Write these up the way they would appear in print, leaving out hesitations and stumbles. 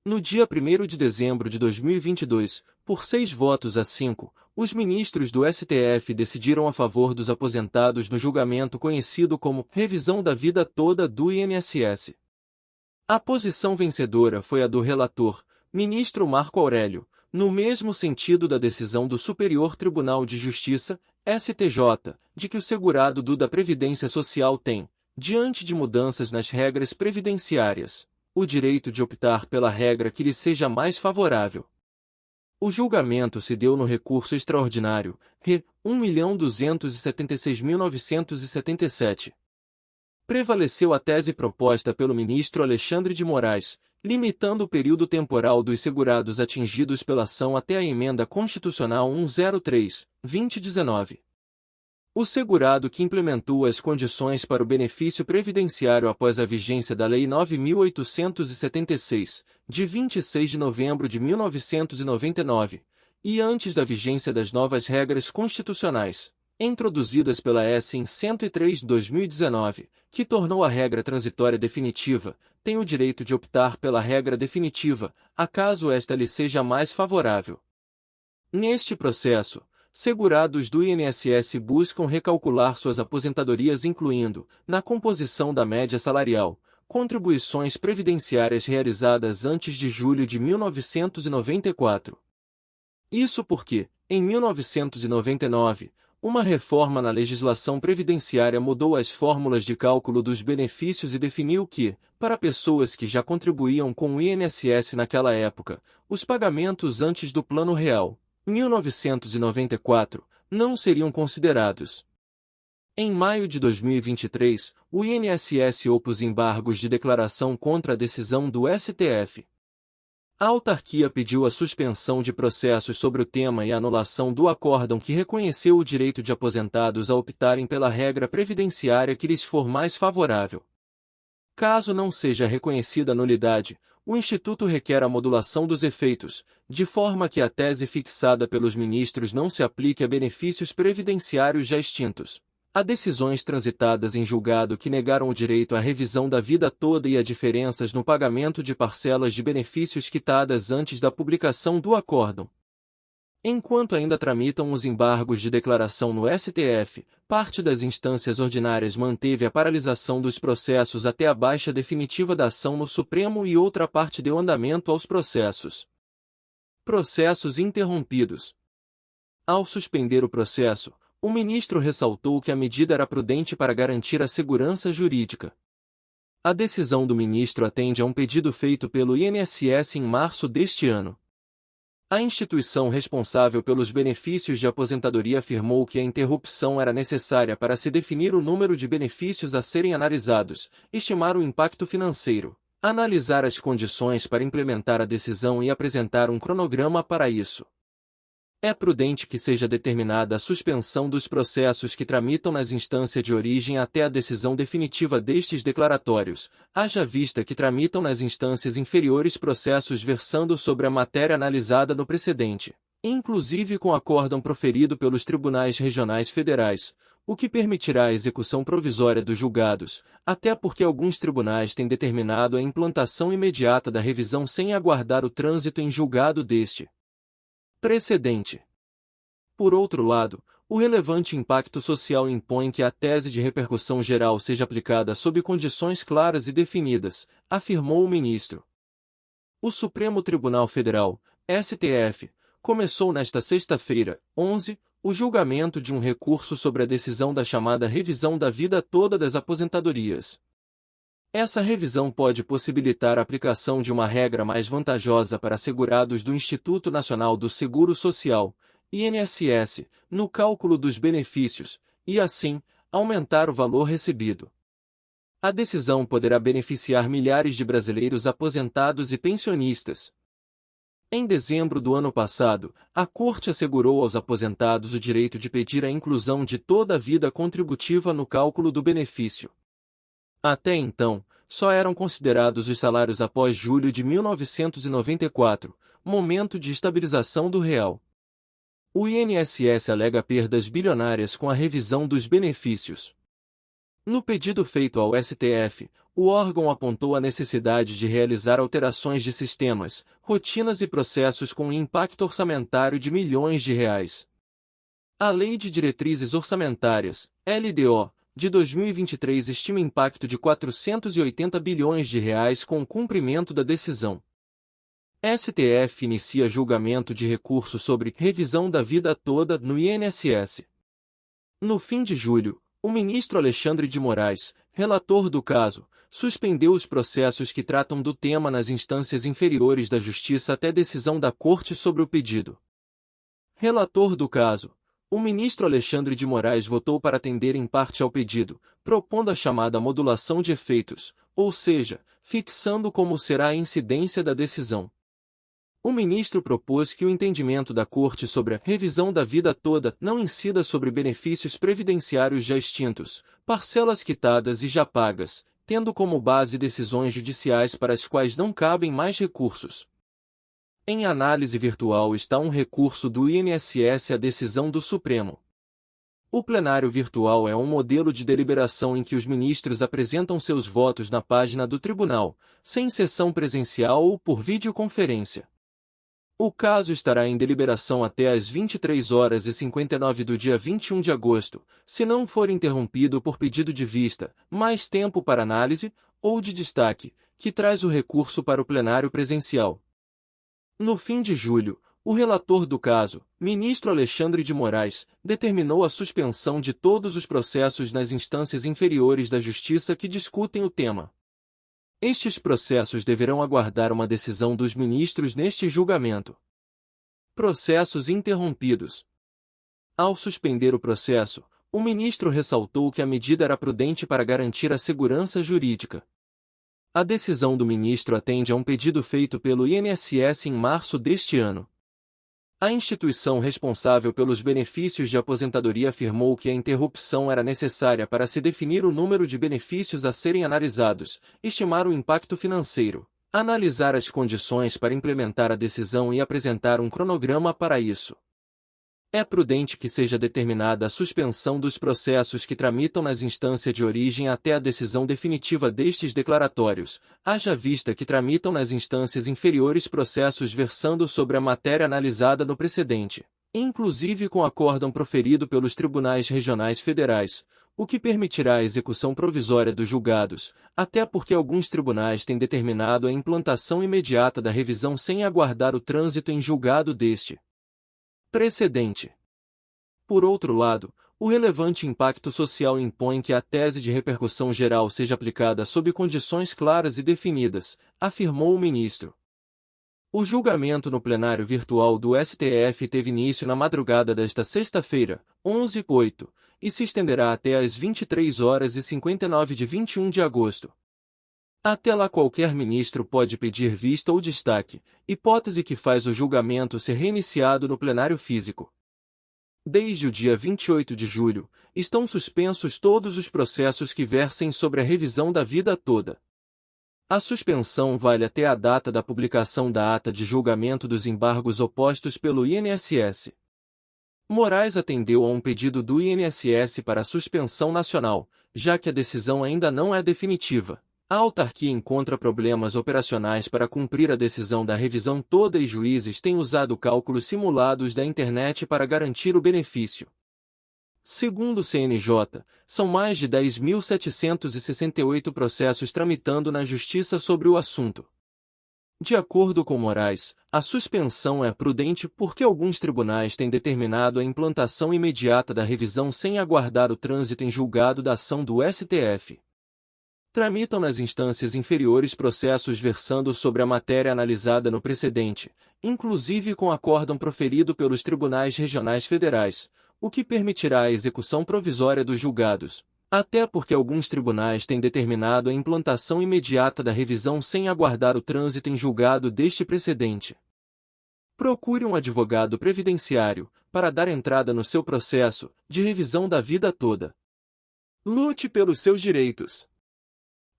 No dia 1º de dezembro de 2022, por 6 votos a 5, os ministros do STF decidiram a favor dos aposentados no julgamento conhecido como Revisão da Vida Toda do INSS. A posição vencedora foi a do relator, ministro Marco Aurélio, no mesmo sentido da decisão do Superior Tribunal de Justiça, STJ, de que o segurado da Previdência Social tem, diante de mudanças nas regras previdenciárias, o direito de optar pela regra que lhe seja mais favorável. O julgamento se deu no recurso extraordinário, RE 1.276.977. Prevaleceu a tese proposta pelo ministro Alexandre de Moraes, limitando o período temporal dos segurados atingidos pela ação até a Emenda Constitucional 103/2019. O segurado que implementou as condições para o benefício previdenciário após a vigência da Lei 9.876, de 26 de novembro de 1999, e antes da vigência das novas regras constitucionais, introduzidas pela S. em 103 de 2019, que tornou a regra transitória definitiva, tem o direito de optar pela regra definitiva, acaso esta lhe seja mais favorável. Neste processo, segurados do INSS buscam recalcular suas aposentadorias incluindo, na composição da média salarial, contribuições previdenciárias realizadas antes de julho de 1994. Isso porque, em 1999, uma reforma na legislação previdenciária mudou as fórmulas de cálculo dos benefícios e definiu que, para pessoas que já contribuíam com o INSS naquela época, os pagamentos antes do Plano Real, 1994, não seriam considerados. Em maio de 2023, o INSS opôs embargos de declaração contra a decisão do STF. A autarquia pediu a suspensão de processos sobre o tema e a anulação do acórdão que reconheceu o direito de aposentados a optarem pela regra previdenciária que lhes for mais favorável. Caso não seja reconhecida a nulidade, o Instituto requer a modulação dos efeitos, de forma que a tese fixada pelos ministros não se aplique a benefícios previdenciários já extintos, a decisões transitadas em julgado que negaram o direito à revisão da vida toda e a diferenças no pagamento de parcelas de benefícios quitadas antes da publicação do acórdão. Enquanto ainda tramitam os embargos de declaração no STF, parte das instâncias ordinárias manteve a paralisação dos processos até a baixa definitiva da ação no Supremo e outra parte deu andamento aos processos. Processos interrompidos. Ao suspender o processo, o ministro ressaltou que a medida era prudente para garantir a segurança jurídica. A decisão do ministro atende a um pedido feito pelo INSS em março deste ano. A instituição responsável pelos benefícios de aposentadoria afirmou que a interrupção era necessária para se definir o número de benefícios a serem analisados, estimar o impacto financeiro, analisar as condições para implementar a decisão e apresentar um cronograma para isso. É prudente que seja determinada a suspensão dos processos que tramitam nas instâncias de origem até a decisão definitiva destes declaratórios, haja vista que tramitam nas instâncias inferiores processos versando sobre a matéria analisada no precedente, inclusive com acórdão proferido pelos tribunais regionais federais, o que permitirá a execução provisória dos julgados, até porque alguns tribunais têm determinado a implantação imediata da revisão sem aguardar o trânsito em julgado deste precedente. Por outro lado, o relevante impacto social impõe que a tese de repercussão geral seja aplicada sob condições claras e definidas, afirmou o ministro. O Supremo Tribunal Federal, STF, começou nesta sexta-feira, 11, o julgamento de um recurso sobre a decisão da chamada revisão da vida toda das aposentadorias. Essa revisão pode possibilitar a aplicação de uma regra mais vantajosa para segurados do Instituto Nacional do Seguro Social, INSS, no cálculo dos benefícios, e assim, aumentar o valor recebido. A decisão poderá beneficiar milhares de brasileiros aposentados e pensionistas. Em dezembro do ano passado, a Corte assegurou aos aposentados o direito de pedir a inclusão de toda a vida contributiva no cálculo do benefício. Até então, só eram considerados os salários após julho de 1994, momento de estabilização do real. O INSS alega perdas bilionárias com a revisão dos benefícios. No pedido feito ao STF, o órgão apontou a necessidade de realizar alterações de sistemas, rotinas e processos com impacto orçamentário de milhões de reais. A Lei de Diretrizes Orçamentárias, LDO, de 2023 estima impacto de 480 bilhões de reais com o cumprimento da decisão. STF inicia julgamento de recurso sobre revisão da vida toda no INSS. No fim de julho, o ministro Alexandre de Moraes, relator do caso, suspendeu os processos que tratam do tema nas instâncias inferiores da Justiça até decisão da Corte sobre o pedido. Relator do caso, o ministro Alexandre de Moraes votou para atender em parte ao pedido, propondo a chamada modulação de efeitos, ou seja, fixando como será a incidência da decisão. O ministro propôs que o entendimento da Corte sobre a revisão da vida toda não incida sobre benefícios previdenciários já extintos, parcelas quitadas e já pagas, tendo como base decisões judiciais para as quais não cabem mais recursos. Em análise virtual está um recurso do INSS à decisão do Supremo. O plenário virtual é um modelo de deliberação em que os ministros apresentam seus votos na página do tribunal, sem sessão presencial ou por videoconferência. O caso estará em deliberação até às 23h59 do dia 21 de agosto, se não for interrompido por pedido de vista, mais tempo para análise, ou de destaque, que traz o recurso para o plenário presencial. No fim de julho, o relator do caso, ministro Alexandre de Moraes, determinou a suspensão de todos os processos nas instâncias inferiores da Justiça que discutem o tema. Estes processos deverão aguardar uma decisão dos ministros neste julgamento. Processos interrompidos. Ao suspender o processo, o ministro ressaltou que a medida era prudente para garantir a segurança jurídica. A decisão do ministro atende a um pedido feito pelo INSS em março deste ano. A instituição responsável pelos benefícios de aposentadoria afirmou que a interrupção era necessária para se definir o número de benefícios a serem analisados, estimar o impacto financeiro, analisar as condições para implementar a decisão e apresentar um cronograma para isso. É prudente que seja determinada a suspensão dos processos que tramitam nas instâncias de origem até a decisão definitiva destes declaratórios, haja vista que tramitam nas instâncias inferiores processos versando sobre a matéria analisada no precedente, inclusive com acórdão proferido pelos tribunais regionais federais, o que permitirá a execução provisória dos julgados, até porque alguns tribunais têm determinado a implantação imediata da revisão sem aguardar o trânsito em julgado deste precedente. Por outro lado, o relevante impacto social impõe que a tese de repercussão geral seja aplicada sob condições claras e definidas, afirmou o ministro. O julgamento no plenário virtual do STF teve início na madrugada desta sexta-feira, 11/8, e se estenderá até às 23h59 de 21 de agosto. Até lá qualquer ministro pode pedir vista ou destaque, hipótese que faz o julgamento ser reiniciado no plenário físico. Desde o dia 28 de julho, estão suspensos todos os processos que versem sobre a revisão da vida toda. A suspensão vale até a data da publicação da ata de julgamento dos embargos opostos pelo INSS. Moraes atendeu a um pedido do INSS para a suspensão nacional, já que a decisão ainda não é definitiva. A autarquia encontra problemas operacionais para cumprir a decisão da revisão toda e juízes têm usado cálculos simulados da internet para garantir o benefício. Segundo o CNJ, são mais de 10.768 processos tramitando na Justiça sobre o assunto. De acordo com Moraes, a suspensão é prudente porque alguns tribunais têm determinado a implantação imediata da revisão sem aguardar o trânsito em julgado da ação do STF. Tramitam nas instâncias inferiores processos versando sobre a matéria analisada no precedente, inclusive com acórdão proferido pelos tribunais regionais federais, o que permitirá a execução provisória dos julgados, até porque alguns tribunais têm determinado a implantação imediata da revisão sem aguardar o trânsito em julgado deste precedente. Procure um advogado previdenciário para dar entrada no seu processo de revisão da vida toda. Lute pelos seus direitos.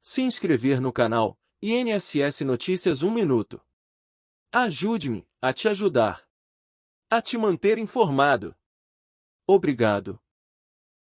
Se inscrever no canal INSS Notícias 1 minuto. Ajude-me a te ajudar. A te manter informado. Obrigado.